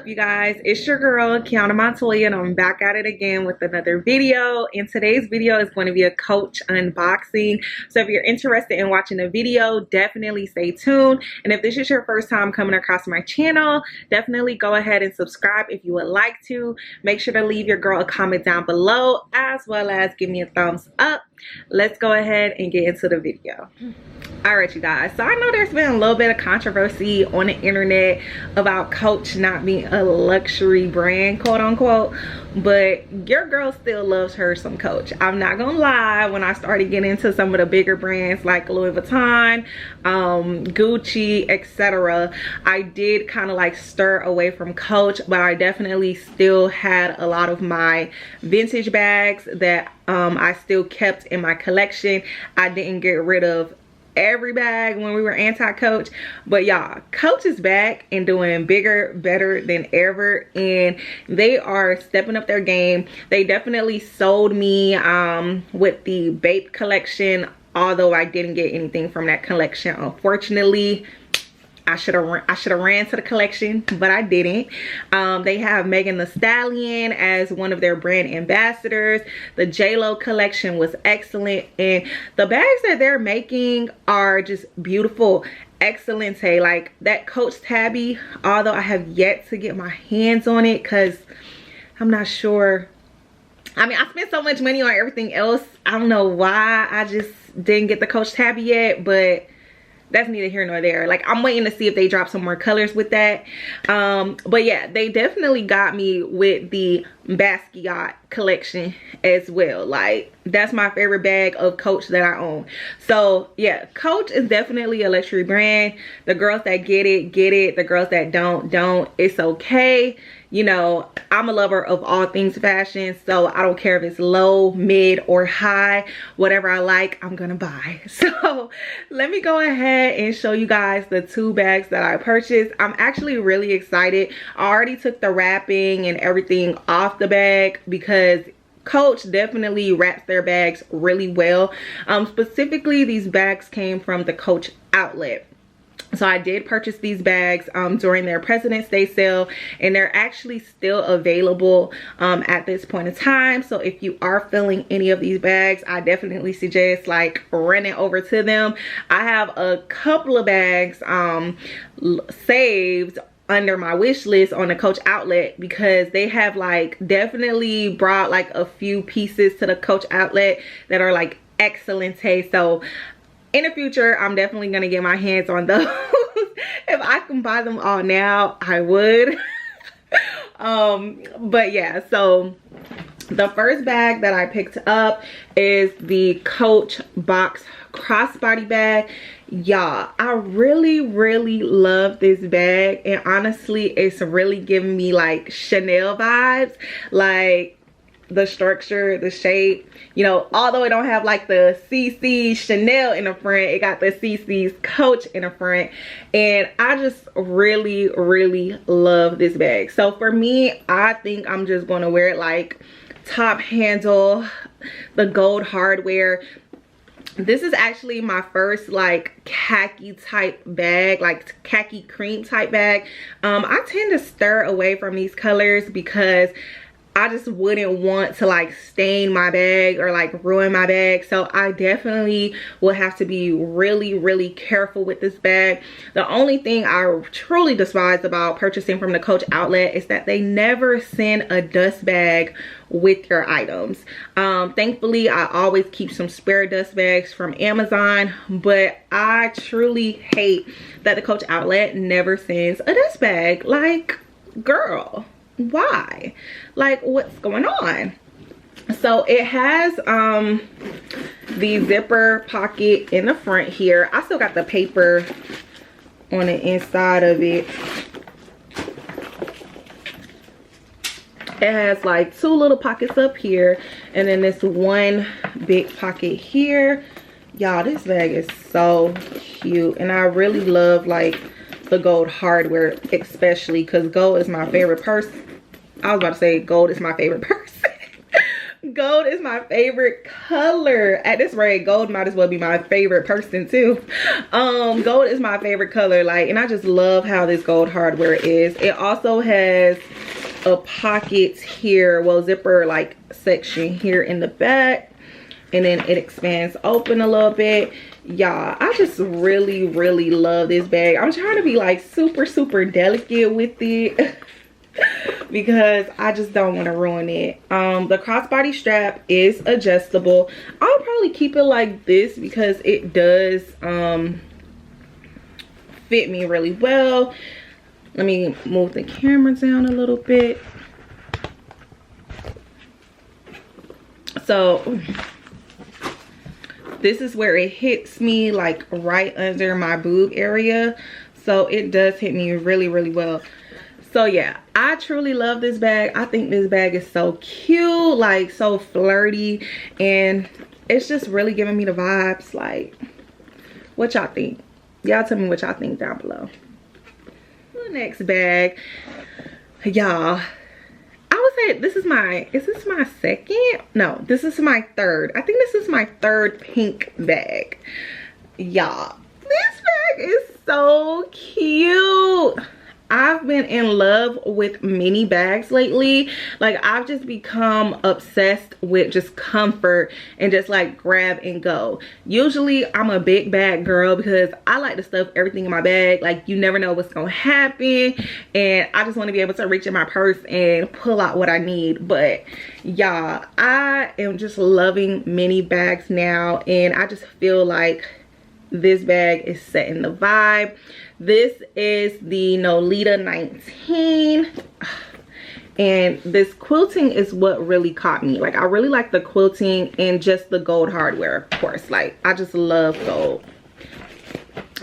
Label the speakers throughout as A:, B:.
A: up, you guys? It's your girl Kiana Montoya, and I'm back at it again with another video. And today's video is going to be a Coach unboxing. So if you're interested in watching the video, definitely stay tuned. And if this is your first time coming across my channel, definitely go ahead and subscribe if you would like to. Make sure to leave your girl a comment down below, as well as give me a thumbs up. Let's go ahead and get into the video. Alright, you guys, so I know there's been a little bit of controversy on the internet about Coach not being a luxury brand, quote unquote, but your girl still loves her some Coach. I'm not gonna lie, when I started getting into some of the bigger brands like Louis Vuitton, Gucci, etc., I did kind of like stir away from Coach, but I definitely still had a lot of my vintage bags that I still kept in my collection. I didn't get rid of every bag when we were anti-Coach, but y'all, Coach is back and doing bigger, better than ever, and they are stepping up their game. They definitely sold me with the Bape collection, although I didn't get anything from that collection, unfortunately. I should have ran to the collection, but I didn't. They have Megan Thee Stallion as one of their brand ambassadors. The J-Lo collection was excellent, and the bags that they're making are just beautiful. Excellent. Like that Coach tabby, although I have yet to get my hands on it because I'm not sure. I mean, I spent so much money on everything else. I don't know why I just didn't get the Coach tabby yet, but that's neither here nor there. Like, I'm waiting to see if they drop some more colors with that. But yeah, they definitely got me with the Basquiat collection as well. Like, that's my favorite bag of Coach that I own. So yeah, Coach is definitely a luxury brand. The girls that get it, get it. The girls that don't. It's okay. You know, I'm a lover of all things fashion, so I don't care if it's low, mid, or high. Whatever I like, I'm gonna buy. So let me go ahead and show you guys the two bags that I purchased. I'm actually really excited. I already took the wrapping and everything off the bag because Coach definitely wraps their bags really well. Specifically, these bags came from the Coach outlet. So I did purchase these bags during their President's Day sale, and they're actually still available at this point in time. So if you are feeling any of these bags, I definitely suggest like running over to them. I have a couple of bags saved under my wish list on the Coach outlet because they have like definitely brought like a few pieces to the Coach outlet that are like excellent taste. So in the future, I'm definitely gonna get my hands on those. If I can buy them all now, I would. But yeah, so the first bag that I picked up is the Coach Box Crossbody Bag. Y'all, I really love this bag, and honestly, it's really giving me like Chanel vibes. Like the structure, the shape, you know, although it don't have like the CC Chanel in the front, it got the CC's Coach in the front, and I just really love this bag. So for me, I think I'm just gonna wear it like top handle, the gold hardware. This is actually my first like khaki type bag, like khaki cream type bag. I tend to stir away from these colors because I just wouldn't want to like stain my bag or like ruin my bag. So I definitely will have to be really careful with this bag. The only thing I truly despise about purchasing from the Coach outlet is that they never send a dust bag with your items. Thankfully, I always keep some spare dust bags from Amazon, but I truly hate that the Coach outlet never sends a dust bag. Like, girl, why? Like, what's going on? So it has the zipper pocket in the front here. I still got the paper on the inside of it. It has like two little pockets up here, and then this one big pocket here. Y'all, this bag is so cute, and I really love like the gold hardware, especially because gold is my favorite person. I was about to say gold is my favorite person. Gold is my favorite color. At this rate, gold might as well be my favorite person too. Gold is my favorite color, like, and I just love how this gold hardware is. It also has a pocket here, well, zipper like section here in the back, and then it expands open a little bit. Y'all, I just really love this bag. I'm trying to be like super delicate with it because I just don't want to ruin it. The crossbody strap is adjustable. I'll probably keep it like this because it does fit me really well. Let me move the camera down a little bit. So this is where it hits me, like right under my boob area. So it does hit me really well. So yeah, I truly love this bag. I think this bag is so cute, like so flirty, and it's just really giving me the vibes. Like, what y'all think? Y'all tell me what y'all think down below. The next bag, y'all, I would say this is my, is this my second? No, this is my third. I think this is my third pink bag. Y'all, this bag is so cute. I've been in love with mini bags lately. Like, I've just become obsessed with just comfort and just like grab and go. Usually I'm a big bag girl because I like to stuff everything in my bag. Like, you never know what's gonna happen, and I just want to be able to reach in my purse and pull out what I need. But y'all, I am just loving mini bags now, and I just feel like this bag is setting the vibe. This is the Nolita 19, and this quilting is what really caught me. Like, I really like the quilting and just the gold hardware, of course. Like, I just love gold.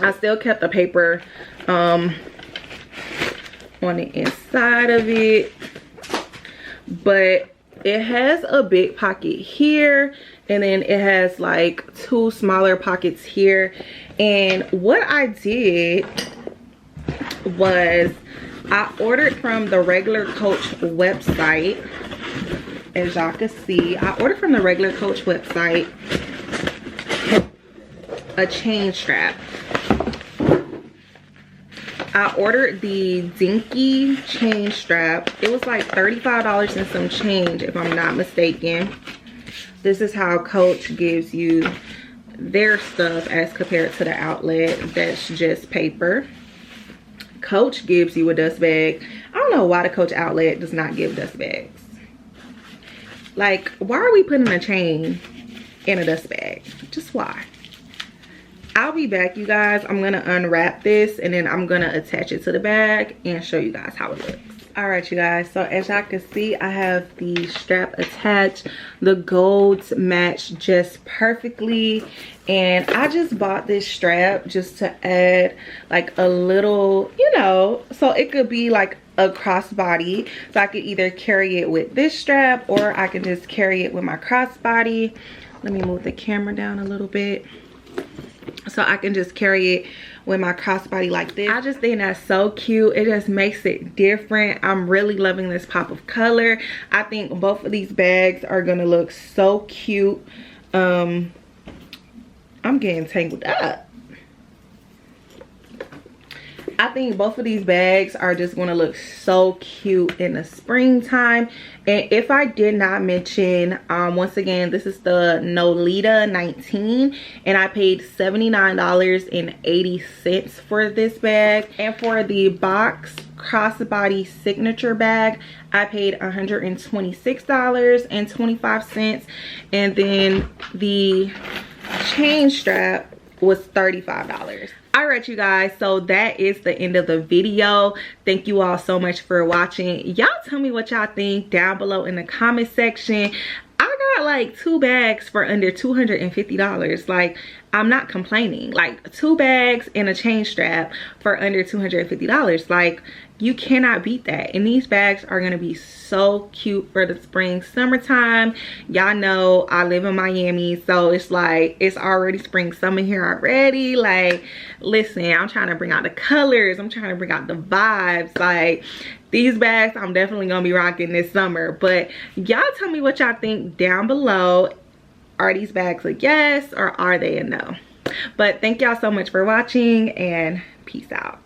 A: I still kept the paper on the inside of it, but it has a big pocket here, and then it has like two smaller pockets here. And what I did was I ordered from the regular Coach website. As y'all can see, I ordered from the regular Coach website a chain strap. I ordered the Dinky chain strap. It was like $35 and some change, if I'm not mistaken. This is how Coach gives you their stuff as compared to the outlet that's just paper. Coach gives you a dust bag. I don't know why the Coach outlet does not give dust bags. Like, why are we putting a chain in a dust bag? Just why? I'll be back, you guys. I'm gonna unwrap this and then I'm gonna attach it to the bag and show you guys how it looks. All right, you guys, so as y'all can see, I have the strap attached. The golds match just perfectly, and I just bought this strap just to add like a little, you know, so it could be like a crossbody, so I could either carry it with this strap or I can just carry it with my crossbody. Let me move the camera down a little bit so I can just carry it with my crossbody like this. I just think that's so cute. It just makes it different. I'm really loving this pop of color. I think both of these bags are gonna look so cute. I'm getting tangled up. I think both of these bags are just going to look so cute in the springtime. And if I did not mention, once again, this is the Nolita 19, and I paid $79.80 for this bag. And for the Box Crossbody Signature bag, I paid $126.25, and then the chain strap was $35. All right, you guys, so that is the end of the video. Thank you all so much for watching. Y'all tell me what y'all think down below in the comment section. I got like 2 bags for under $250. Like, I'm not complaining. Like, 2 bags and a chain strap for under $250. Like, you cannot beat that. And these bags are gonna be so cute for the spring, summertime. Y'all know I live in Miami, so it's like it's already spring, summer here already. Like, listen, I'm trying to bring out the colors, I'm trying to bring out the vibes. Like, these bags I'm definitely gonna be rocking this summer. But y'all tell me what y'all think down below. Are these bags a yes or are they a no? But thank y'all so much for watching, and peace out.